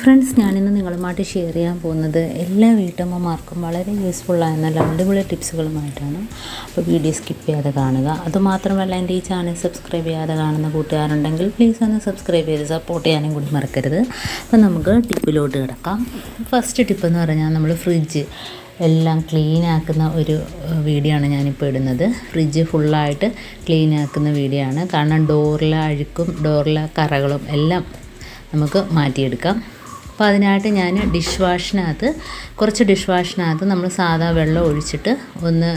Friends, ഞാനിന്ന് നിങ്ങളുമായിട്ട് share ചെയ്യാൻ പോകുന്നത് എല്ലാ വീട്ടമ്മമാർക്കും വളരെ യൂസ്ഫുള്ളായ നല്ല അടിപൊളി ടിപ്സുകളുമായിട്ടാണ്. അപ്പോൾ വീഡിയോ സ്കിപ്പ് ചെയ്യാതെ കാണുക. അതുമാത്രമല്ല, എൻ്റെ ഈ ചാനൽ സബ്സ്ക്രൈബ് ചെയ്യാതെ കാണുന്ന കൂട്ടുകാരുണ്ടെങ്കിൽ പ്ലീസ് ഒന്ന് സബ്സ്ക്രൈബ് ചെയ്ത് സപ്പോർട്ട് ചെയ്യാനും കൂടി മറക്കരുത്. അപ്പോൾ നമുക്ക് ടിപ്പിലോട്ട് കിടക്കാം. ഫസ്റ്റ് ടിപ്പ് എന്ന് പറഞ്ഞാൽ നമ്മൾ ഫ്രിഡ്ജ് എല്ലാം ക്ലീൻ ആക്കുന്ന ഒരു വീഡിയോ ആണ് ഞാനിപ്പോൾ ഇടുന്നത്. ഫ്രിഡ്ജ് ഫുള്ളായിട്ട് ക്ലീൻ ആക്കുന്ന വീഡിയോ ആണ്. കാരണം ഡോറിലെ അഴുക്കും ഡോറിലെ കറകളും എല്ലാം നമുക്ക് മാറ്റിയെടുക്കാം. അപ്പോൾ അതിനായിട്ട് ഞാൻ കുറച്ച് ഡിഷ് വാഷിനകത്ത് നമ്മൾ സാധാ വെള്ളം ഒഴിച്ചിട്ട് ഒന്ന്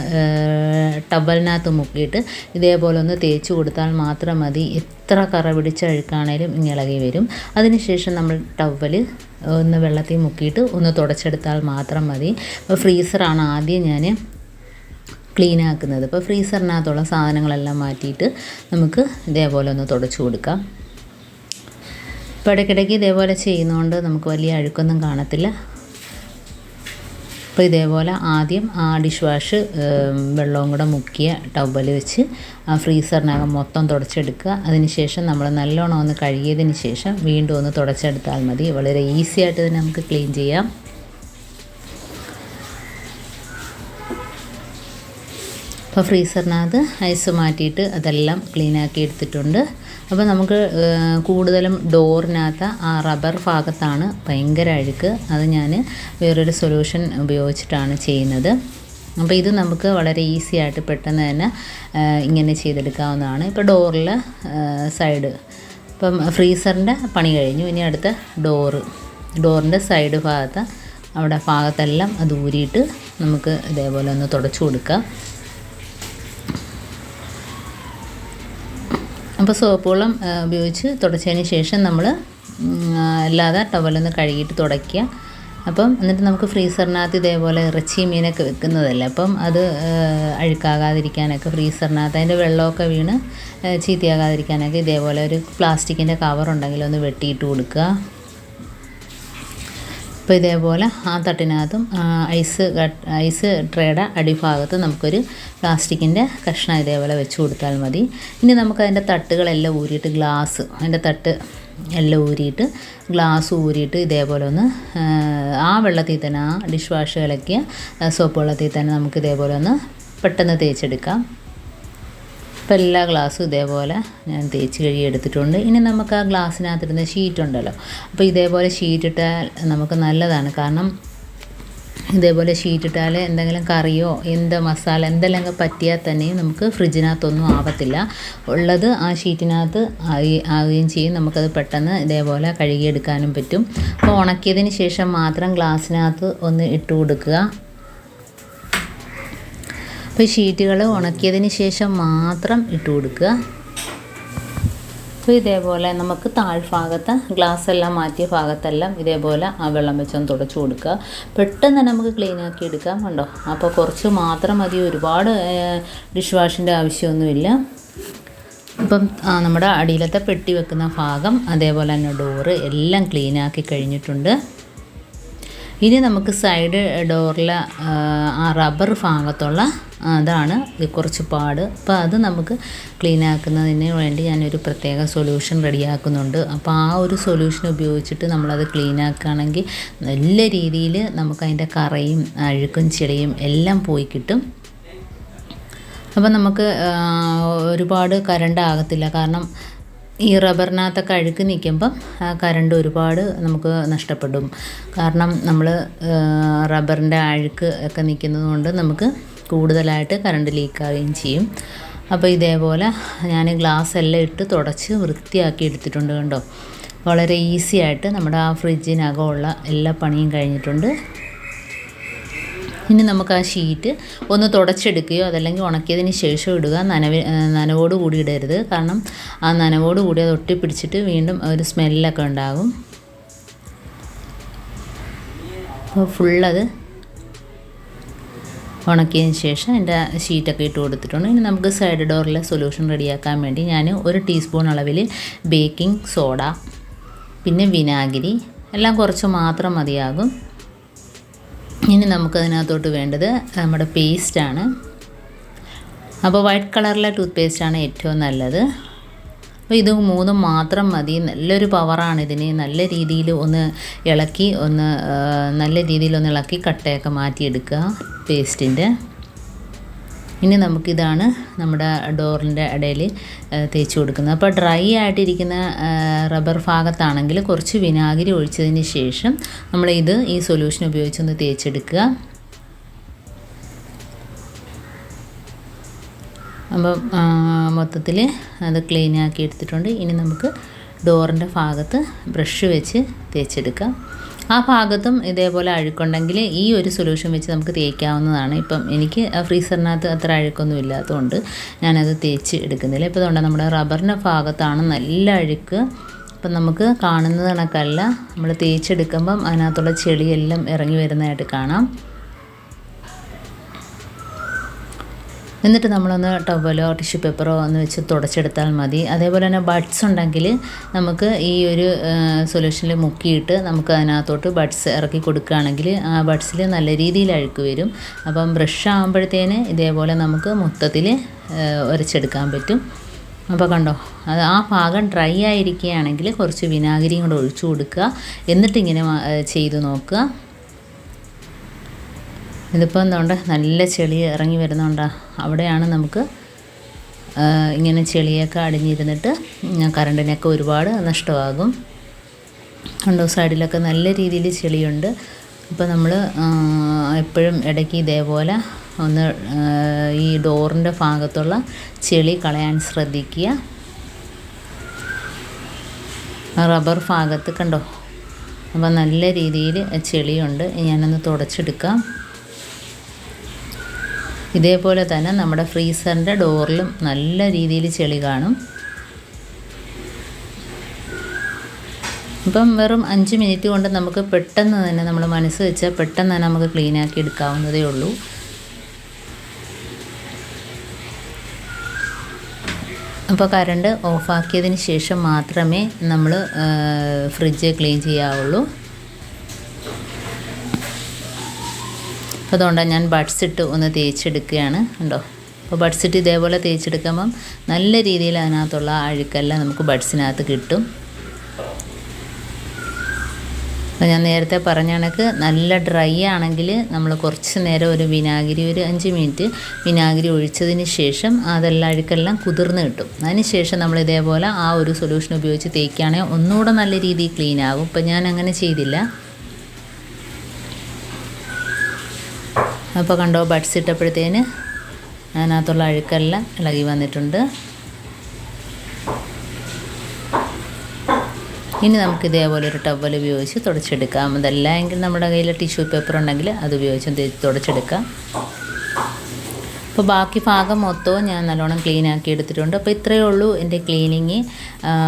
ടവലിനകത്ത് മുക്കിയിട്ട് ഇതേപോലെ ഒന്ന് തേച്ച് കൊടുത്താൽ മാത്രം മതി. എത്ര കറ പിടിച്ച അഴുക്കാണേലും ഇളകി വരും. അതിനുശേഷം നമ്മൾ ടവൽ ഒന്ന് വെള്ളത്തിൽ മുക്കിയിട്ട് ഒന്ന് തുടച്ചെടുത്താൽ മാത്രം മതി. അപ്പോൾ ഫ്രീസറാണ് ആദ്യം ഞാൻ ക്ലീൻ ആക്കുന്നത്. അപ്പോൾ ഫ്രീസറിനകത്തുള്ള സാധനങ്ങളെല്ലാം മാറ്റിയിട്ട് നമുക്ക് ഇതേപോലെ ഒന്ന് തുടച്ചു കൊടുക്കാം. ഇപ്പോൾ ഇടയ്ക്കിടയ്ക്ക് ഇതേപോലെ ചെയ്യുന്നതുകൊണ്ട് നമുക്ക് വലിയ അഴുക്കൊന്നും കാണത്തില്ല. അപ്പോൾ ഇതേപോലെ ആദ്യം ആ ഡിഷ് വാഷ് വെള്ളവും കൂടെ മുക്കിയ ടവൽ വെച്ച് ആ ഫ്രീസറിനകം മൊത്തം തുടച്ചെടുക്കുക. അതിനുശേഷം നമ്മൾ നല്ലോണം ഒന്ന് കഴുകിയതിന് ശേഷം വീണ്ടും ഒന്ന് തുടച്ചെടുത്താൽ മതി. വളരെ ഈസി ആയിട്ട് തന്നെ നമുക്ക് ക്ലീൻ ചെയ്യാം. അപ്പോൾ ഫ്രീസറിനകത്ത് ഐസ് മാറ്റിയിട്ട് അതെല്ലാം ക്ലീനാക്കി എടുത്തിട്ടുണ്ട്. അപ്പോൾ നമുക്ക് കൂടുതലും ഡോറിനകത്ത് ആ റബ്ബർ ഭാഗത്താണ് ഭയങ്കര അഴുക്ക്. അത് ഞാൻ വേറൊരു സൊല്യൂഷൻ ഉപയോഗിച്ചിട്ടാണ് ചെയ്യുന്നത്. അപ്പോൾ ഇത് നമുക്ക് വളരെ ഈസി ആയിട്ട് പെട്ടെന്ന് തന്നെ ഇങ്ങനെ ചെയ്തെടുക്കാവുന്നതാണ്. ഇപ്പോൾ ഡോറിൽ സൈഡ് ഇപ്പം ഫ്രീസറിൻ്റെ പണി കഴിഞ്ഞു. ഇനി അടുത്ത ഡോറിൻ്റെ സൈഡ് ഭാഗത്തെല്ലാം അത് ഊരിയിട്ട് നമുക്ക് ഇതേപോലെ ഒന്ന് തുടച്ചു കൊടുക്കാം. അപ്പോൾ സോപ്പ് വെള്ളം ഉപയോഗിച്ച് തുടച്ചതിന് ശേഷം നമ്മൾ അല്ലാതെ ടവലൊന്ന് കഴുകിയിട്ട് തുടയ്ക്കുക. അപ്പം എന്നിട്ട് നമുക്ക് ഫ്രീസറിനകത്ത് ഇതേപോലെ ഇറച്ചി മീനൊക്കെ വെക്കുന്നതല്ലേ, അപ്പം അത് അഴുക്കാകാതിരിക്കാനൊക്കെ ഫ്രീസറിനകത്ത് അതിൻ്റെ വെള്ളമൊക്കെ വീണ് ചീത്തയാകാതിരിക്കാനൊക്കെ ഇതേപോലെ ഒരു പ്ലാസ്റ്റിക്കിൻ്റെ കവറുണ്ടെങ്കിൽ ഒന്ന് വെട്ടിയിട്ട് കൊടുക്കുക. അപ്പോൾ ഇതേപോലെ ആ തട്ടിനകത്തും ഐസ് ട്രേയുടെ അടിഭാഗത്ത് നമുക്കൊരു പ്ലാസ്റ്റിക്കിൻ്റെ കഷ്ണം ഇതേപോലെ വെച്ച് കൊടുത്താൽ മതി. ഇനി നമുക്കതിൻ്റെ തട്ടുകളെല്ലാം ഊരിയിട്ട് അതിൻ്റെ തട്ട് എല്ലാം ഊരിയിട്ട് ഗ്ലാസ് ഊരിയിട്ട് ഇതേപോലെ ഒന്ന് ആ വെള്ളത്തിൽ തന്നെ ആ ഡിഷ് വാഷ് കലക്കിയ സോപ്പ് വെള്ളത്തിൽ തന്നെ നമുക്ക് ഇതേപോലെ ഒന്ന് പെട്ടെന്ന് തേച്ചെടുക്കാം. അപ്പോൾ എല്ലാ ഗ്ലാസ്സും ഇതേപോലെ ഞാൻ തേച്ച് കഴുകി എടുത്തിട്ടുണ്ട്. ഇനി നമുക്ക് ആ ഗ്ലാസ്സിനകത്തിരുന്ന ഷീറ്റ് ഉണ്ടല്ലോ, അപ്പോൾ ഇതേപോലെ ഷീറ്റിട്ടാൽ നമുക്ക് നല്ലതാണ്. കാരണം ഇതേപോലെ ഷീറ്റിട്ടാൽ എന്തെങ്കിലും കറിയോ മസാല എന്തെല്ലാം പറ്റിയാൽ തന്നെയും നമുക്ക് ഫ്രിഡ്ജിനകത്തൊന്നും ആവത്തില്ല. ഉള്ളത് ആ ഷീറ്റിനകത്ത് ആവുകയും ചെയ്യും. നമുക്കത് പെട്ടെന്ന് ഇതേപോലെ കഴുകിയെടുക്കാനും പറ്റും. അപ്പോൾ ഉണക്കിയതിന് ശേഷം മാത്രം ഗ്ലാസ്സിനകത്ത് ഒന്ന് ഇട്ട് കൊടുക്കുക. അപ്പോൾ ഷീറ്റുകൾ ഉണക്കിയതിന് ശേഷം മാത്രം ഇട്ട് കൊടുക്കുക. അപ്പോൾ ഇതേപോലെ നമുക്ക് താഴ്ഭാഗത്ത് ഗ്ലാസ് എല്ലാം മാറ്റിയ ഭാഗത്തെല്ലാം ഇതേപോലെ ആ വെള്ളം വെച്ചൊന്ന് തുടച്ചു കൊടുക്കുക. പെട്ടെന്ന് നമുക്ക് ക്ലീൻ ആക്കി എടുക്കാം. കണ്ടോ, അപ്പോൾ കുറച്ച് മാത്രം മതി, ഒരുപാട് ഡിഷ് വാഷിൻ്റെ ആവശ്യമൊന്നുമില്ല. ഇപ്പം നമ്മുടെ അടിയിലത്തെ പെട്ടി വെക്കുന്ന ഭാഗം അതേപോലെ തന്നെ ഡോറ് എല്ലാം ക്ലീൻ ആക്കി കഴിഞ്ഞിട്ടുണ്ട്. ഇനി നമുക്ക് സൈഡ് ഡോറിലെ ആ റബ്ബർ ഭാഗത്തുള്ള അതാണ് കുറച്ച് പാട്. അപ്പോൾ അത് നമുക്ക് ക്ലീൻ ആക്കുന്നതിന് വേണ്ടി ഞാനൊരു പ്രത്യേക സൊല്യൂഷൻ റെഡിയാക്കുന്നുണ്ട്. അപ്പോൾ ആ ഒരു സൊല്യൂഷൻ ഉപയോഗിച്ചിട്ട് നമ്മളത് ക്ലീൻ ആക്കുകയാണെങ്കിൽ നല്ല രീതിയിൽ നമുക്കതിൻ്റെ കറയും അഴുക്കും ചെളിയും എല്ലാം പോയി കിട്ടും. അപ്പോൾ നമുക്ക് ഒരുപാട് കറണ്ട് ആകത്തില്ല. കാരണം ഈ റബ്ബറിനകത്തൊക്കെ അഴുക്ക് നിൽക്കുമ്പം കറണ്ട് ഒരുപാട് നമുക്ക് നഷ്ടപ്പെടും. കാരണം നമ്മൾ റബ്ബറിൻ്റെ അഴുക്ക് ഒക്കെ നിൽക്കുന്നത് കൊണ്ട് നമുക്ക് കൂടുതലായിട്ട് കറണ്ട് ലീക്കാവുകയും ചെയ്യും. അപ്പോൾ ഇതേപോലെ ഞാൻ ഗ്ലാസ് എല്ലാം ഇട്ട് തുടച്ച് വൃത്തിയാക്കി എടുത്തിട്ടുണ്ട്. കണ്ടോ, വളരെ ഈസി ആയിട്ട് നമ്മുടെ ആ ഫ്രിഡ്ജിനകമുള്ള എല്ലാ പണിയും കഴിഞ്ഞിട്ടുണ്ട്. ഇനി നമുക്ക് ആ ഷീറ്റ് ഒന്ന് തുടച്ചെടുക്കുകയോ അതല്ലെങ്കിൽ ഉണക്കിയതിന് ശേഷം ഇടുക. നനവോട് കൂടി ഇടരുത്. കാരണം ആ നനവോട് കൂടി അത് ഒട്ടിപ്പിടിച്ചിട്ട് വീണ്ടും ഒരു സ്മെല്ലൊക്കെ ഉണ്ടാകും. അപ്പോൾ ഫുള്ളത് ഉണക്കിയതിന് ശേഷം എൻ്റെ ഷീറ്റൊക്കെ ഇട്ട് കൊടുത്തിട്ടുണ്ട്. ഇനി നമുക്ക് സൈഡ് ഡോറിലെ സൊല്യൂഷൻ റെഡിയാക്കാൻ വേണ്ടി ഞാൻ 1 ടീസ്പൂൺ അളവിൽ ബേക്കിംഗ് സോഡ, പിന്നെ വിനാഗിരി എല്ലാം കുറച്ച് മാത്രം മതിയാകും. ഇനി നമുക്കതിനകത്തോട്ട് വേണ്ടത് നമ്മുടെ പേസ്റ്റാണ്. അപ്പോൾ വൈറ്റ് കളറിലെ ടൂത്ത് പേസ്റ്റാണ് ഏറ്റവും നല്ലത്. അപ്പോൾ ഇത് 3 മാത്രം മതി. നല്ലൊരു പവറാണ് ഇതിന്. നല്ല രീതിയിൽ ഒന്ന് ഇളക്കി നല്ല രീതിയിലൊന്ന് ഇളക്കി കട്ടയൊക്കെ മാറ്റിയെടുക്കുക പേസ്റ്റിൻ്റെ. ഇനി നമുക്കിതാണ് നമ്മുടെ ഡോറിൻ്റെ ഇടയിൽ തേച്ച് കൊടുക്കുന്നത്. അപ്പോൾ ഡ്രൈ ആയിട്ടിരിക്കുന്ന റബ്ബർ ഭാഗത്താണെങ്കിൽ കുറച്ച് വിനാഗിരി ഒഴിച്ചതിന് ശേഷം ഈ സൊല്യൂഷൻ ഉപയോഗിച്ചൊന്ന് തേച്ചെടുക്കുക. അപ്പം മൊത്തത്തിൽ അത് ക്ലീൻ ആക്കി എടുത്തിട്ടുണ്ട്. ഇനി നമുക്ക് ഡോറിൻ്റെ ഭാഗത്ത് ബ്രഷ് വെച്ച് തേച്ചെടുക്കാം. ആ ഭാഗത്തും ഇതേപോലെ അഴുക്കുണ്ടെങ്കിൽ ഈ ഒരു സൊല്യൂഷൻ വെച്ച് നമുക്ക് തേക്കാവുന്നതാണ്. ഇപ്പം എനിക്ക് ഫ്രീസറിനകത്ത് അത്ര അഴുക്കൊന്നും ഇല്ലാത്തതുകൊണ്ട് ഞാനത് തേച്ച് എടുക്കുന്നില്ല. ഇപ്പോൾ അതുകൊണ്ട് നമ്മുടെ റബ്ബറിൻ്റെ ഭാഗത്താണ് നല്ല അഴുക്ക്. അപ്പം നമുക്ക് കാണുന്നത് കണക്കല്ല, നമ്മൾ തേച്ചെടുക്കുമ്പം അതിനകത്തുള്ള ചെളിയെല്ലാം ഇറങ്ങി വരുന്നതായിട്ട് കാണാം. എന്നിട്ട് നമ്മളൊന്ന് ടവലോ ടിഷ്യൂ പേപ്പറോ ഒന്ന് വെച്ച് തുടച്ചെടുത്താൽ മതി. അതേപോലെ തന്നെ ബഡ്സ് ഉണ്ടെങ്കിൽ നമുക്ക് ഈ ഒരു സൊല്യൂഷനിൽ മുക്കിയിട്ട് നമുക്ക് അതിനകത്തോട്ട് ബഡ്സ് ഇറക്കി കൊടുക്കുകയാണെങ്കിൽ ആ ബഡ്സിൽ നല്ല രീതിയിൽ അഴുക്ക് വരും. അപ്പം ബ്രഷ് ആകുമ്പോഴത്തേന് ഇതേപോലെ നമുക്ക് മൊത്തത്തിൽ ഉരച്ചെടുക്കാൻ പറ്റും. അപ്പോൾ കണ്ടോ, അത് ആ ഭാഗം ഡ്രൈ ആയിരിക്കുകയാണെങ്കിൽ കുറച്ച് വിനാഗിരിയും കൂടെ ഒഴിച്ചു കൊടുക്കുക. എന്നിട്ടിങ്ങനെ ചെയ്ത് നോക്കുക. ഇതിപ്പോൾ എന്തുകൊണ്ട് നല്ല ചെളി ഇറങ്ങി വരുന്നുണ്ടോ, അവിടെയാണ് നമുക്ക് ഇങ്ങനെ ചെളിയൊക്കെ അടിഞ്ഞിരുന്നിട്ട് കറണ്ടിനൊക്കെ ഒരുപാട് നഷ്ടമാകും. കണ്ടോ, സൈഡിലൊക്കെ നല്ല രീതിയിൽ ചെളിയുണ്ട്. അപ്പോൾ നമ്മൾ എപ്പോഴും ഇടയ്ക്ക് ഇതേപോലെ ഒന്ന് ഈ ഡോറിൻ്റെ ഭാഗത്തുള്ള ചെളി കളയാൻ ശ്രദ്ധിക്കുക. റബ്ബർ ഭാഗത്ത് കണ്ടോ, അപ്പോൾ നല്ല രീതിയിൽ ചെളിയുണ്ട്. ഞാനൊന്ന് തുടച്ചെടുക്കാം. ഇതേപോലെ തന്നെ നമ്മുടെ ഫ്രീസറിൻ്റെ ഡോറിലും നല്ല രീതിയിൽ ചെളി കാണും. ഇപ്പം വെറും 5 മിനിറ്റ് കൊണ്ട് നമുക്ക് പെട്ടെന്ന് തന്നെ, നമ്മൾ മനസ്സ് വെച്ചാൽ പെട്ടെന്ന് തന്നെ നമുക്ക് ക്ലീനാക്കി എടുക്കാവുന്നതേ ഉള്ളൂ. അപ്പോൾ കറണ്ട് ഓഫാക്കിയതിന് ശേഷം മാത്രമേ നമ്മൾ ഫ്രിഡ്ജ് ക്ലീൻ ചെയ്യാവുള്ളൂ. അപ്പോൾ അതുകൊണ്ടാണ് ഞാൻ ബഡ്സ് ഇട്ട് ഒന്ന് തേച്ചെടുക്കുകയാണ്. ഉണ്ടോ, അപ്പോൾ ബഡ്സ് ഇട്ട് ഇതേപോലെ തേച്ചെടുക്കുമ്പം നല്ല രീതിയിൽ അതിനകത്തുള്ള അഴുക്കെല്ലാം നമുക്ക് ബഡ്സിനകത്ത് കിട്ടും. അപ്പോൾ ഞാൻ നേരത്തെ പറഞ്ഞ കണക്ക് നല്ല ഡ്രൈ ആണെങ്കിൽ നമ്മൾ കുറച്ച് നേരം ഒരു 5 മിനിറ്റ് വിനാഗിരി ഒഴിച്ചതിന് ശേഷം അതെല്ലാം അഴുക്കെല്ലാം കുതിർന്ന് കിട്ടും. അതിന് ശേഷം നമ്മൾ ഇതേപോലെ ആ ഒരു സൊല്യൂഷൻ ഉപയോഗിച്ച് തേക്കുകയാണെങ്കിൽ ഒന്നുകൂടെ നല്ല രീതിയിൽ ക്ലീൻ ആകും. ഇപ്പോൾ ഞാൻ അങ്ങനെ ചെയ്തില്ല. അപ്പോൾ കണ്ടോ, ബഡ്സ് ഇട്ടപ്പോഴത്തേന് അതിനകത്തുള്ള അഴുക്കെല്ലാം ഇളകി വന്നിട്ടുണ്ട്. ഇനി നമുക്ക് ഇതേപോലെ ഒരു ടവൽ ഉപയോഗിച്ച് തുടച്ചെടുക്കാം. അതല്ല എങ്കിൽ നമ്മുടെ കയ്യിൽ ടിഷ്യൂ പേപ്പർ ഉണ്ടെങ്കിൽ അത് ഉപയോഗിച്ച് തുടച്ചെടുക്കാം. അപ്പോൾ ബാക്കി ഭാഗം മൊത്തവും ഞാൻ നല്ലോണം ക്ലീൻ ആക്കി എടുത്തിട്ടുണ്ട്. അപ്പോൾ ഇത്രയേ ഉള്ളൂ എൻ്റെ ക്ലീനിങ്.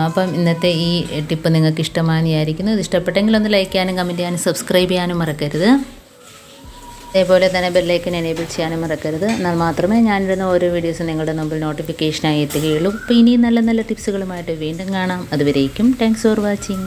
അപ്പം ഇന്നത്തെ ഈ ടിപ്പ് നിങ്ങൾക്ക് ഇഷ്ടമാണെന്ന് വിചാരിക്കുന്നു. ഇത് ഇഷ്ടപ്പെട്ടെങ്കിൽ ഒന്ന് ലൈക്ക് ചെയ്യാനും കമൻറ്റ് ചെയ്യാനും സബ്സ്ക്രൈബ് ചെയ്യാനും മറക്കരുത്. അതേപോലെ തന്നെ ബെല്ലൈക്കൻ എനേബിൾ ചെയ്യാനും മറക്കരുത്. എന്നാൽ മാത്രമേ ഞാനിടുന്ന ഓരോ വീഡിയോസും നിങ്ങളുടെ മുമ്പിൽ നോട്ടിഫിക്കേഷനായി എത്തുകയുള്ളൂ. അപ്പോൾ ഇനിയും നല്ല നല്ല ടിപ്സുകളുമായിട്ട് വീണ്ടും കാണാം. അതുവരേക്കും താങ്ക്സ് ഫോർ വാച്ചിങ്.